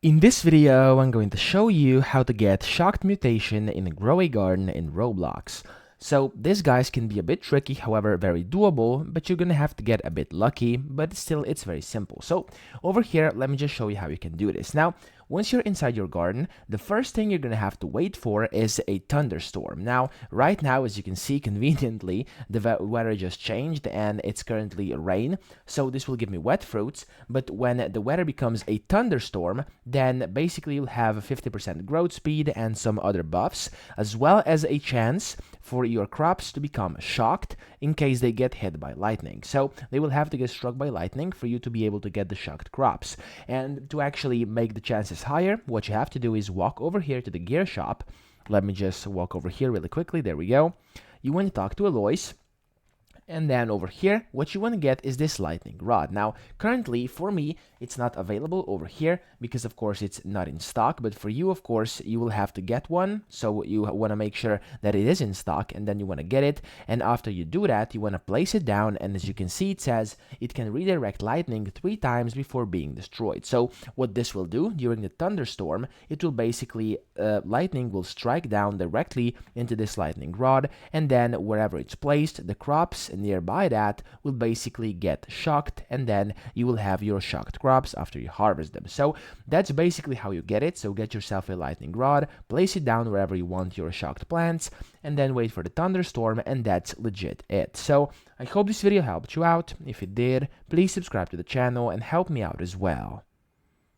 In this video, I'm going to show you how to get Shocked Mutation in a Grow a Garden in Roblox. So this guys can be a bit tricky, however very doable, but you're gonna have to get a bit lucky, but still it's very simple. So over here, let me just show you how you can do this. Now, once you're inside your garden, the first thing you're gonna have to wait for is a thunderstorm. Now, right now, as you can see, conveniently, the weather just changed and it's currently rain, so this will give me wet fruits, but when the weather becomes a thunderstorm, then basically you'll have a 50% growth speed and some other buffs, as well as a chance for your crops to become shocked in case they get hit by lightning. So they will have to get struck by lightning for you to be able to get the shocked crops. And to actually make the chances higher, what you have to do is walk over here to the gear shop. Let me just walk over here really quickly. There we go. You want to talk to Alois. And then over here, what you want to get is this lightning rod. Now, currently, for me, it's not available over here because, of course, it's not in stock. But for you, of course, you will have to get one. So you want to make sure that it is in stock, and then you want to get it. And after you do that, you want to place it down. And as you can see, it says it can redirect lightning 3 times before being destroyed. So what this will do during the thunderstorm, it will basically, lightning will strike down directly into this lightning rod. And then wherever it's placed, the crops nearby that will basically get shocked, and then you will have your shocked crops after you harvest them. So that's basically how you get it. So get yourself a lightning rod, place it down wherever you want your shocked plants, and then wait for the thunderstorm, and that's legit it. So I hope this video helped you out. If it did, please subscribe to the channel and help me out as well.